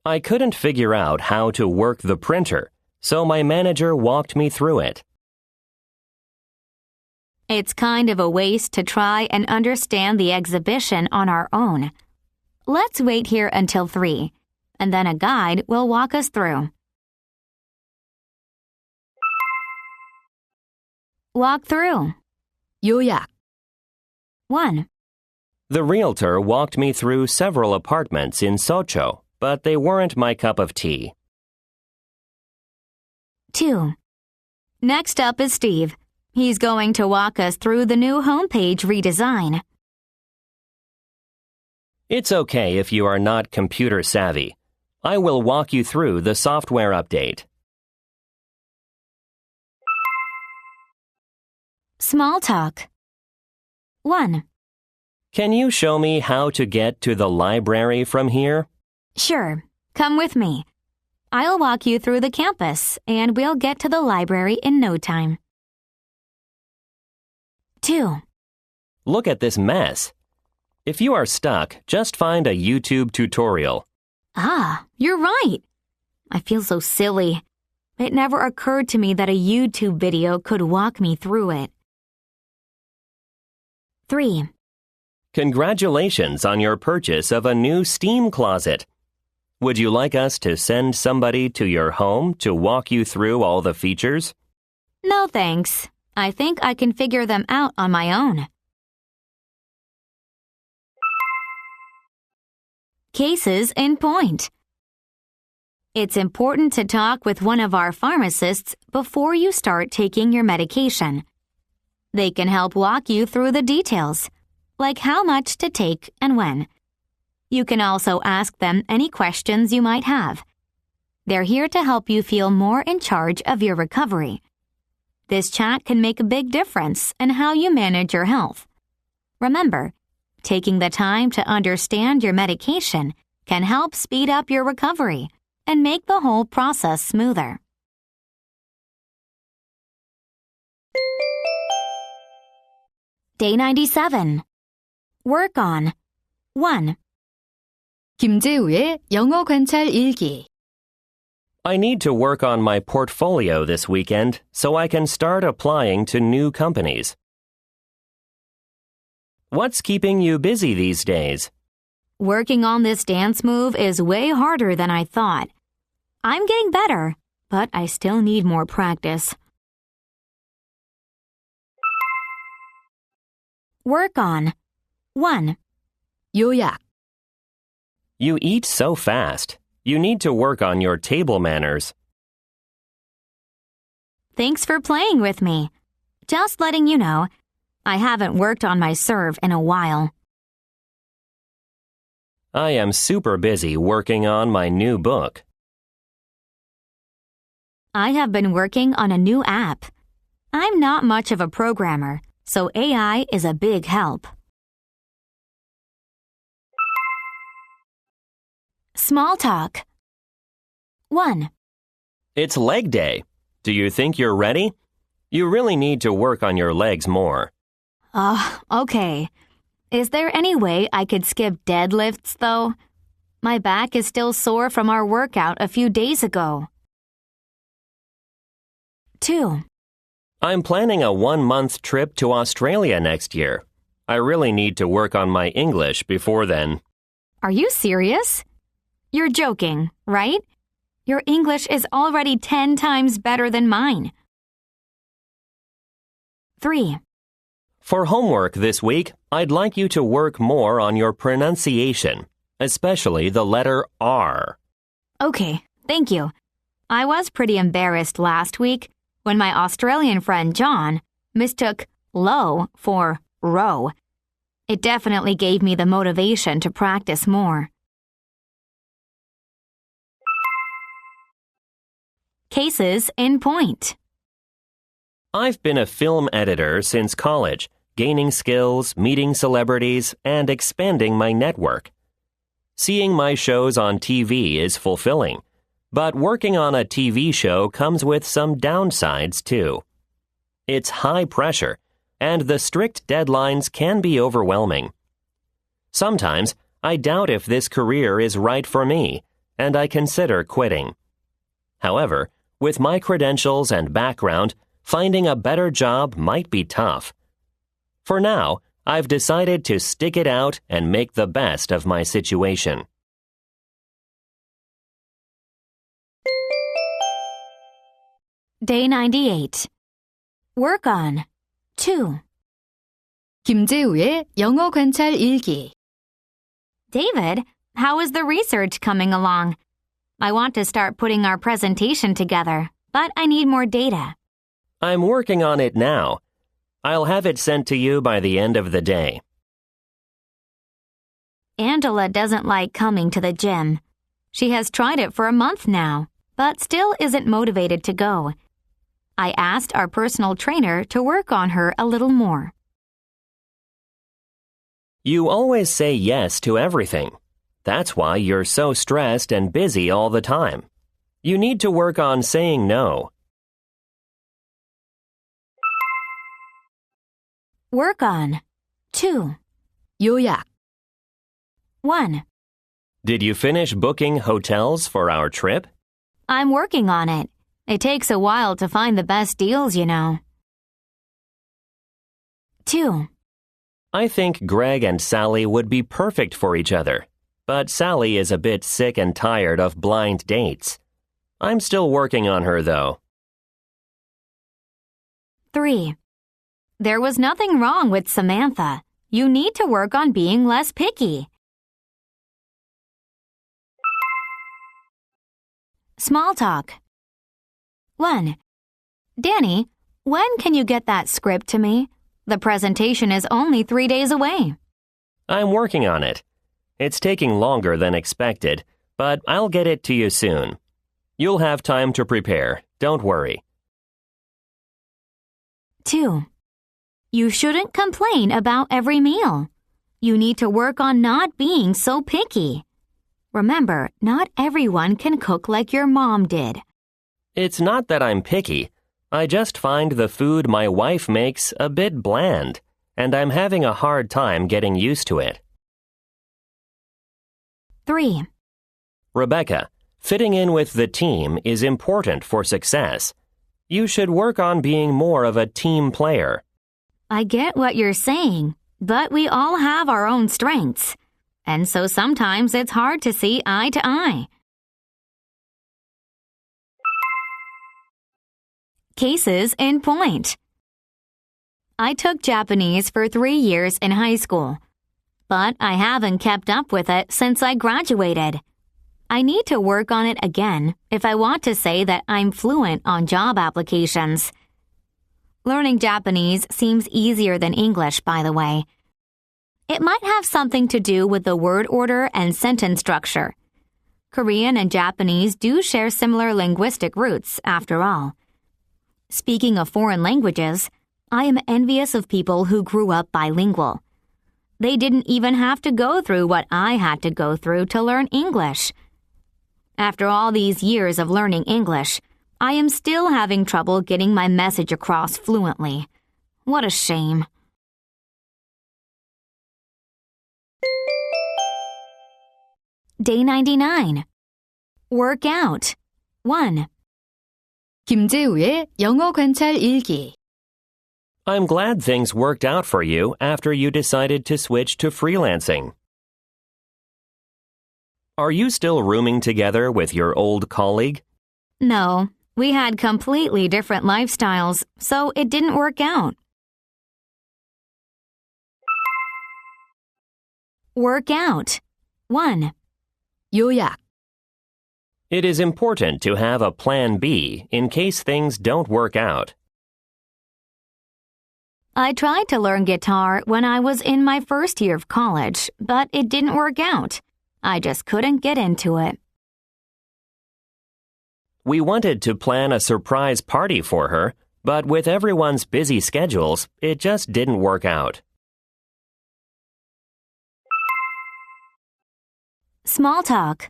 I couldn't figure out how to work the printer, so my manager walked me through it. It's kind of a waste to try and understand the exhibition on our own. Let's wait here until 3, and then a guide will walk us through. Walk through. 요약. 1, The realtor walked me through several apartments in Socho, but they weren't my cup of tea. 2. Next up is Steve. He's going to walk us through the new homepage redesign. It's okay if you are not computer savvy. I will walk you through the software update. Small talk. 1, Can you show me how to get to the library from here? Sure. Come with me. I'll walk you through the campus, and we'll get to the library in no time. 2, Look at this mess. If you are stuck, just find a YouTube tutorial. Ah, you're right. I feel so silly. It never occurred to me that a YouTube video could walk me through it. 3, Congratulations on your purchase of a new steam closet. Would you like us to send somebody to your home to walk you through all the features? No thanks. I think I can figure them out on my own. Cases in point. It's important to talk with one of our pharmacists before you start taking your medication. They can help walk you through the details, like how much to take and when. You can also ask them any questions you might have. They're here to help you feel more in charge of your recovery. This chat can make a big difference in how you manage your health. Remember, taking the time to understand your medication can help speed up your recovery and make the whole process smoother. Day 97. Work on. 1, 김재우의 영어 관찰 일기. I need to work on my portfolio this weekend so I can start applying to new companies. What's keeping you busy these days? Working on this dance move is way harder than I thought. I'm getting better, but I still need more practice. Work on. 1. 요약, You eat so fast. You need to work on your table manners. Thanks for playing with me. Just letting you know, I haven't worked on my serve in a while. I am super busy working on my new book. I have been working on a new app. I'm not much of a programmer, so AI is a big help. Small talk. 1. It's leg day. Do you think you're ready? You really need to work on your legs more. Okay. Is there any way I could skip deadlifts, though? My back is still sore from our workout a few days ago. 2. I'm planning a 1-month trip to Australia next year. I really need to work on my English before then. Are you serious? You're joking, right? Your English is already 10 times better than mine. 3. For homework this week, I'd like you to work more on your pronunciation, especially the letter R. Okay, thank you. I was pretty embarrassed last week when my Australian friend John mistook low for row. It definitely gave me the motivation to practice more. Cases in point. I've been a film editor since college, gaining skills, meeting celebrities, and expanding my network. Seeing my shows on TV is fulfilling, but working on a TV show comes with some downsides too. It's high pressure, and the strict deadlines can be overwhelming. Sometimes I doubt if this career is right for me, and I consider quitting. However, with my credentials and background, finding a better job might be tough. For now, I've decided to stick it out and make the best of my situation. Day 98. Work on. 2. 김재우의 영어 관찰 일기. David, how is the research coming along? I want to start putting our presentation together, but I need more data. I'm working on it now. I'll have it sent to you by the end of the day. Angela doesn't like coming to the gym. She has tried it for a month now, but still isn't motivated to go. I asked our personal trainer to work on her a little more. You always say yes to everything. That's why you're so stressed and busy all the time. You need to work on saying no. Work on. 2. 요약, 1. Did you finish booking hotels for our trip? I'm working on it. It takes a while to find the best deals, you know. 2. I think Greg and Sally would be perfect for each other, but Sally is a bit sick and tired of blind dates. I'm still working on her, though. 3. There was nothing wrong with Samantha. You need to work on being less picky. Small talk. 1. Danny, when can you get that script to me? The presentation is only 3 days away. I'm working on it. It's taking longer than expected, but I'll get it to you soon. You'll have time to prepare, don't worry. 2. You shouldn't complain about every meal. You need to work on not being so picky. Remember, not everyone can cook like your mom did. It's not that I'm picky. I just find the food my wife makes a bit bland, and I'm having a hard time getting used to it. 3. Rebecca, Fitting in with the team is important for success. You should work on being more of a team player. I get what you're saying, but we all have our own strengths. And so sometimes it's hard to see eye to eye. Cases in point. I took Japanese for 3 years in high school, but I haven't kept up with it since I graduated. I need to work on it again if I want to say that I'm fluent on job applications. Learning Japanese seems easier than English, by the way. It might have something to do with the word order and sentence structure. Korean and Japanese do share similar linguistic roots, after all. Speaking of foreign languages, I am envious of people who grew up bilingual. They didn't even have to go through what I had to go through to learn English. After all these years of learning English, I am still having trouble getting my message across fluently. What a shame. Day 99. Work out. 1. 김재우의 영어 관찰 일기. I'm glad things worked out for you after you decided to switch to freelancing. Are you still rooming together with your old colleague? No, we had completely different lifestyles, so it didn't work out. Work out. 1. 요약. It is important to have a plan B in case things don't work out. I tried to learn guitar when I was in my first year of college, but it didn't work out. I just couldn't get into it. We wanted to plan a surprise party for her, but with everyone's busy schedules, it just didn't work out. Small talk.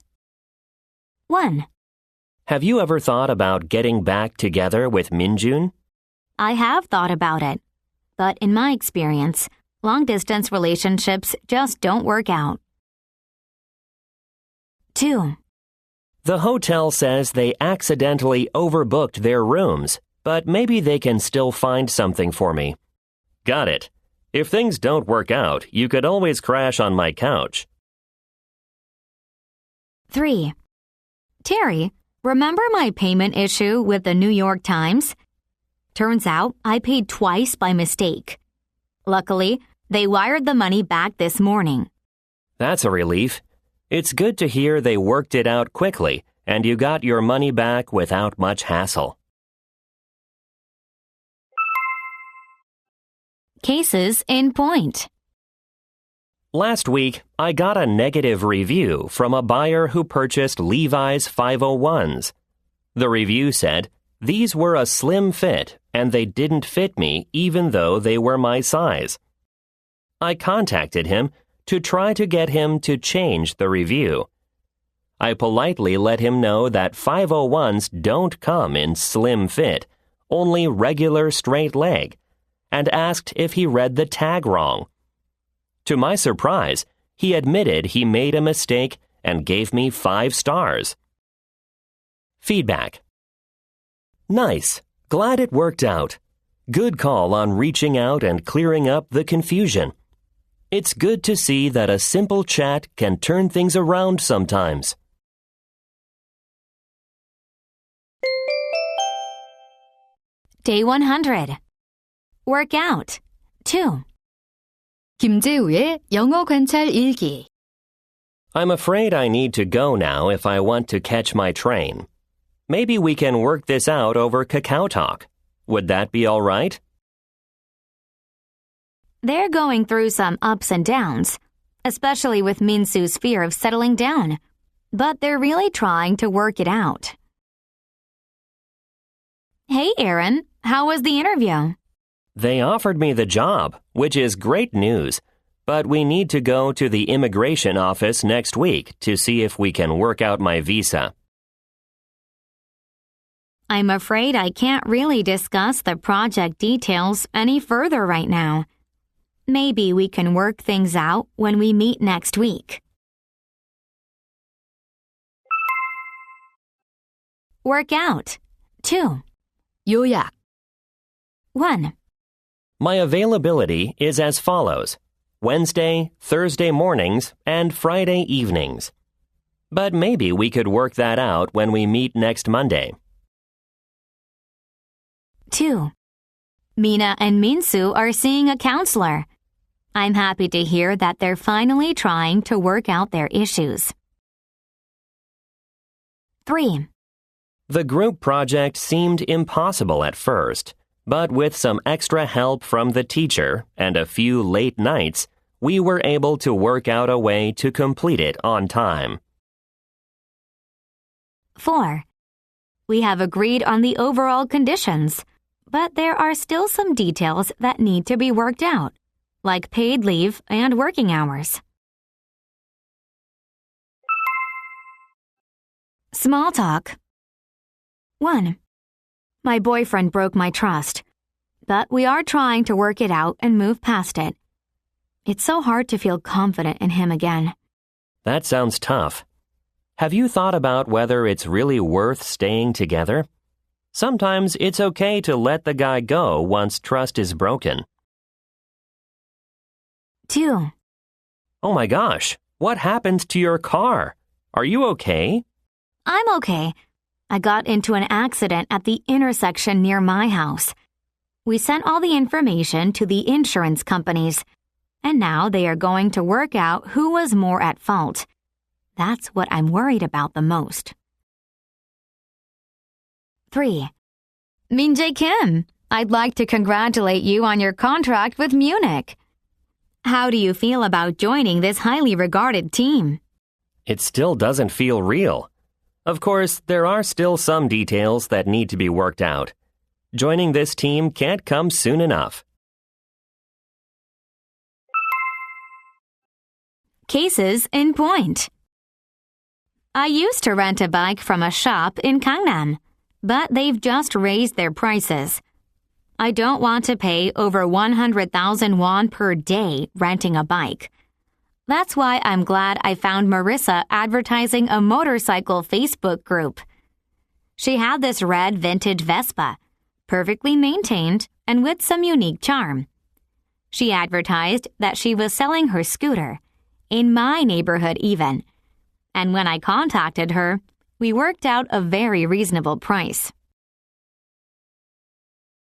1. Have you ever thought about getting back together with Minjun? I have thought about it, but in my experience, long-distance relationships just don't work out. 2. The hotel says they accidentally overbooked their rooms, but maybe they can still find something for me. Got it. If things don't work out, you could always crash on my couch. 3. Terry, remember my payment issue with the New York Times? Turns out I paid twice by mistake. Luckily, they wired the money back this morning. That's a relief. It's good to hear they worked it out quickly and you got your money back without much hassle. Cases in point. Last week, I got a negative review from a buyer who purchased Levi's 501s. The review said, "These were a slim fit and they didn't fit me even though they were my size." I contacted him to try to get him to change the review. I politely let him know that 501s don't come in slim fit, only regular straight leg, and asked if he read the tag wrong. To my surprise, he admitted he made a mistake and gave me 5 stars. Feedback. Nice. Glad it worked out. Good call on reaching out and clearing up the confusion. It's good to see that a simple chat can turn things around sometimes. Day 100. Work out. 2. 김재우의 영어 관찰 일기. I'm afraid I need to go now if I want to catch my train. Maybe we can work this out over Kakao Talk. Would that be all right? They're going through some ups and downs, especially with Minsu's fear of settling down. But they're really trying to work it out. Hey, Aaron, how was the interview? They offered me the job, which is great news. But we need to go to the immigration office next week to see if we can work out my visa. I'm afraid I can't really discuss the project details any further right now. Maybe we can work things out when we meet next week. Work out. 2. 요약. 1. My availability is as follows: Wednesday, Thursday mornings, and Friday evenings. But maybe we could work that out when we meet next Monday. 2. Mina and Minsu are seeing a counselor. I'm happy to hear that they're finally trying to work out their issues. 3. The group project seemed impossible at first, but with some extra help from the teacher and a few late nights, we were able to work out a way to complete it on time. 4. We have agreed on the overall conditions, but there are still some details that need to be worked out, like paid leave and working hours. Small talk. 1. My boyfriend broke my trust, but we are trying to work it out and move past it. It's so hard to feel confident in him again. That sounds tough. Have you thought about whether it's really worth staying together? Sometimes it's okay to let the guy go once trust is broken. 2. Oh my gosh, what happened to your car? Are you okay? I'm okay. I got into an accident at the intersection near my house. We sent all the information to the insurance companies, and now they are going to work out who was more at fault. That's what I'm worried about the most. 3. Min-jae Kim, I'd like to congratulate you on your contract with Munich. How do you feel about joining this highly regarded team? It still doesn't feel real. Of course, there are still some details that need to be worked out. Joining this team can't come soon enough. Cases in point. I used to rent a bike from a shop in Gangnam, but they've just raised their prices. I don't want to pay over 100,000 won per day renting a bike. That's why I'm glad I found Marissa advertising a motorcycle Facebook group. She had this red vintage Vespa, perfectly maintained and with some unique charm. She advertised that she was selling her scooter, in my neighborhood even. And when I contacted her, we worked out a very reasonable price.